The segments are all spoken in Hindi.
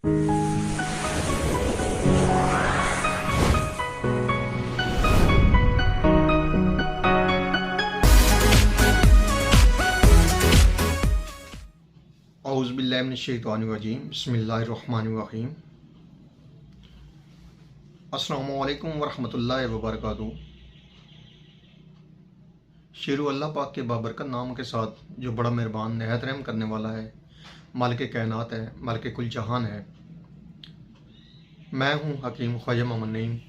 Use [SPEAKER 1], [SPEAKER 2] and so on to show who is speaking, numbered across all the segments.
[SPEAKER 1] औज़ु बिल्लाहि मिनश्शैतानिर्रजीम बिस्मिल्लाहिर्रहमानिर्रहीम। अस्सलामु अलैकुम वरहमतुल्लाहि वबरकातुहू। शेरू अल्लाह पाक के बाबरकत नाम के साथ जो बड़ा मेहरबान नहायत रहम करने वाला है, मालिक कायनात है, मालिक कुल जहान है। मैं हूँ हकीम ख्वाजा मोहम्मद नईम,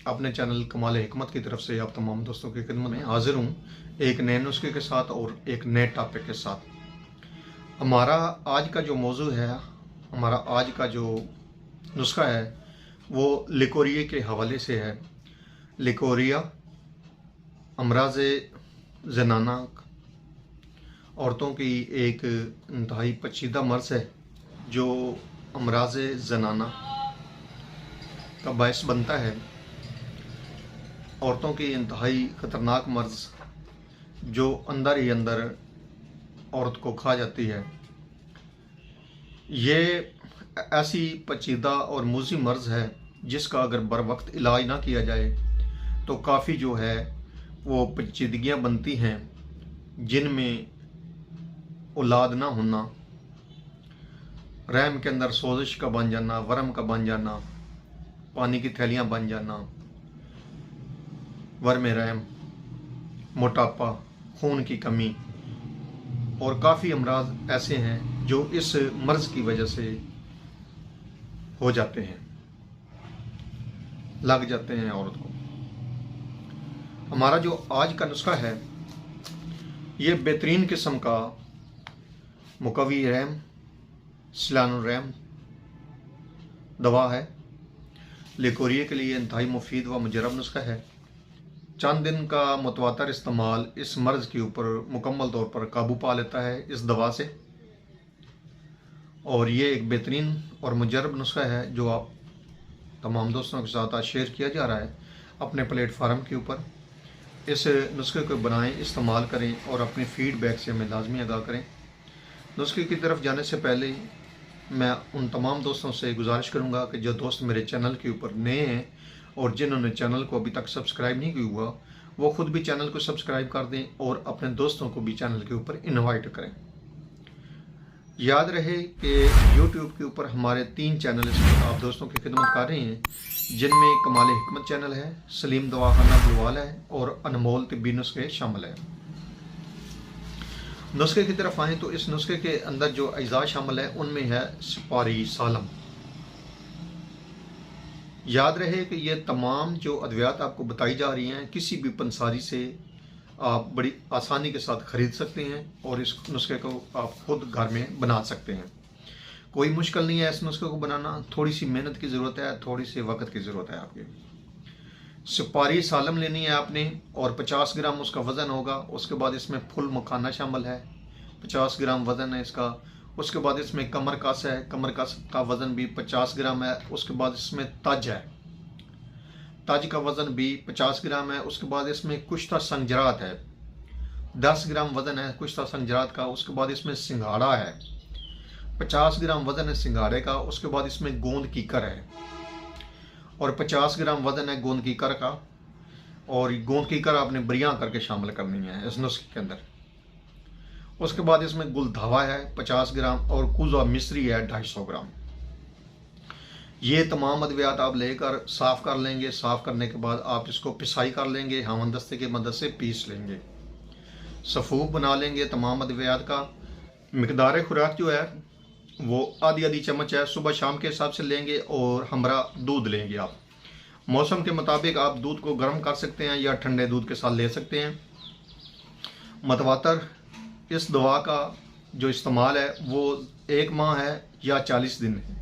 [SPEAKER 1] अपने चैनल कमाल हिकमत की तरफ से आप तमाम दोस्तों की खिदमत में हाजिर हूँ एक नए नुस्खे के साथ और एक नए टॉपिक के साथ। हमारा आज का जो मौजू है, हमारा आज का जो नुस्खा है वो लिकोरिया के हवाले से है। लिकोरिया अमराज़ ज़नाना, औरतों की एक इंतहाई पेचीदा मर्ज़ है जो अमराज़ ज़नाना का बायस बनता है। औरतों की इंतहाई ख़तरनाक मर्ज़ जो अंदर ही अंदर औरत को खा जाती है। ये ऐसी पेचीदा और मूज़ी मर्ज़ है जिसका अगर बर वक्त इलाज ना किया जाए तो काफ़ी जो है वो पेचीदगियाँ बनती हैं, जिनमें औलाद ना होना, रहम के अंदर सोजिश का बन जाना, वरम का बन जाना, पानी की थैलियाँ बन जाना, वर्म रहम, मोटापा, खून की कमी और काफ़ी अमराज ऐसे हैं जो इस मर्ज़ की वजह से हो जाते हैं, लग जाते हैं औरत को। हमारा जो आज का नुस्खा है ये बेहतरीन किस्म का मुकवी रहम सिलानुर रहम दवा है। लिकोरिया के लिए इंतहाई मुफीद व मुजरब नुस्खा है। चंद दिन का मुतवातर इस्तेमाल इस मर्ज़ के ऊपर मुकम्मल तौर पर काबू पा लेता है इस दवा से, और ये एक बेहतरीन और मुजरब नुस्खा है जो आप तमाम दोस्तों के साथ आज शेयर किया जा रहा है अपने प्लेटफार्म के ऊपर। इस नुस्खे को बनाएं, इस्तेमाल करें और अपनी फ़ीडबैक से हमें लाजमी आगाह करें। नुस्खे की तरफ जाने से पहले मैं उन तमाम दोस्तों से गुजारिश करूँगा कि जो दोस्त मेरे चैनल के ऊपर नए हैं और जिन्होंने चैनल को अभी तक सब्सक्राइब नहीं किया हुआ, वो ख़ुद भी चैनल को सब्सक्राइब कर दें और अपने दोस्तों को भी चैनल के ऊपर इनवाइट करें। याद रहे कि YouTube के ऊपर हमारे 3 चैनल आप दोस्तों की खिदमत कर रहे हैं, जिनमें कमाल हिकमत चैनल है, सलीम दवाखाना बुलवाल है और अनमोल तिब्बी नुस्खे शामिल है। नुस्खे की तरफ आएँ तो इस नुस्खे के अंदर जो अज्जा शामिल है उनमें है सुपारी सालम। याद रहे कि ये तमाम जो अद्वियात आपको बताई जा रही हैं किसी भी पंसारी से आप बड़ी आसानी के साथ ख़रीद सकते हैं और इस नुस्खे को आप खुद घर में बना सकते हैं। कोई मुश्किल नहीं है इस नुस्खे को बनाना, थोड़ी सी मेहनत की ज़रूरत है, थोड़ी सी वक्त की ज़रूरत है। आपके सुपारी सालम लेनी है आपने और 50 ग्राम उसका वज़न होगा। उसके बाद इसमें फुल मखाना शामिल है, 50 ग्राम वज़न है इसका। उसके बाद इसमें कमर कस है, कमर कस का वज़न भी 50 ग्राम है। उसके बाद इसमें तज है, तज का वज़न भी 50 ग्राम है। उसके बाद इसमें कुश्ता संजरात है, 10 ग्राम वज़न है कुश्ता संजरात का। उसके बाद इसमें सिंघाड़ा है, 50 ग्राम वज़न है सिंघाड़े का। उसके बाद इसमें गोंद कीकर है और 50 ग्राम वज़न है गोंद कीकर का। और गोंद कीकर आपने बरियां करके शामिल करनी है इस नुस्खे के अंदर। उसके बाद इसमें गुलधावा है 50 ग्राम और कुज़ा मिस्री है 250 ग्राम। ये तमाम अद्वियात आप लेकर साफ़ कर लेंगे। साफ़ करने के बाद आप इसको पिसाई कर लेंगे, हावन दस्ते की मदद से पीस लेंगे, सफ़ूफ बना लेंगे। तमाम अद्वियात का मिकदार खुराक जो है वो आधी चम्मच है, सुबह शाम के हिसाब से लेंगे और हमरा दूध लेंगे। आप मौसम के मुताबिक आप दूध को गर्म कर सकते हैं या ठंडे दूध के साथ ले सकते हैं। मतवातर इस दवा का जो इस्तेमाल है वो 1 माह है या 40 दिन है।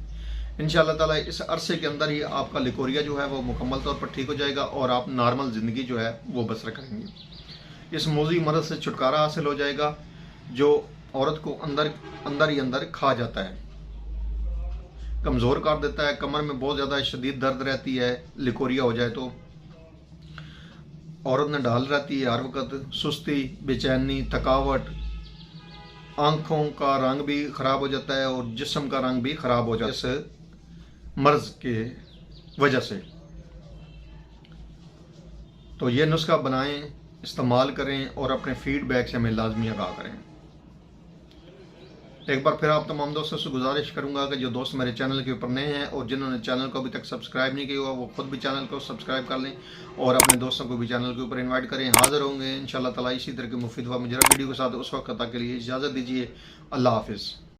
[SPEAKER 1] इंशाअल्लाह ताला इस अरसे के अंदर ही आपका लिकोरिया जो है वो मुकम्मल तौर पर ठीक हो जाएगा और आप नॉर्मल ज़िंदगी जो है वो बसर करेंगे। इस मौजी मर्ज़ से छुटकारा हासिल हो जाएगा जो औरत को अंदर ही अंदर खा जाता है, कमज़ोर कर देता है। कमर में बहुत ज़्यादा शदीद दर्द रहती है, लिकोरिया हो जाए तो औरत ने ढाल रहती है हर वक्त, सुस्ती, बेचैनी, थकावट, आँखों का रंग भी ख़राब हो जाता है और जिस्म का रंग भी ख़राब हो जाता है इस मर्ज़ के वजह से। तो ये नुस्खा बनाएं, इस्तेमाल करें और अपने फीडबैक से हमें लाजमी आगाह करें। एक बार फिर आप तमाम दोस्तों से गुजारिश करूंगा कि जो दोस्त मेरे चैनल के ऊपर नए हैं और जिन्होंने चैनल को अभी तक सब्सक्राइब नहीं किया हुआ, वो खुद भी चैनल को सब्सक्राइब कर लें और अपने दोस्तों को भी चैनल के ऊपर इनवाइट करें। हाजिर होंगे इंशाअल्लाह ताला इसी तरह के मुफीद व मुजरा वीडियो के साथ। उस वक्त तक के लिए इजाज़त दीजिए। अल्लाह हाफिज़।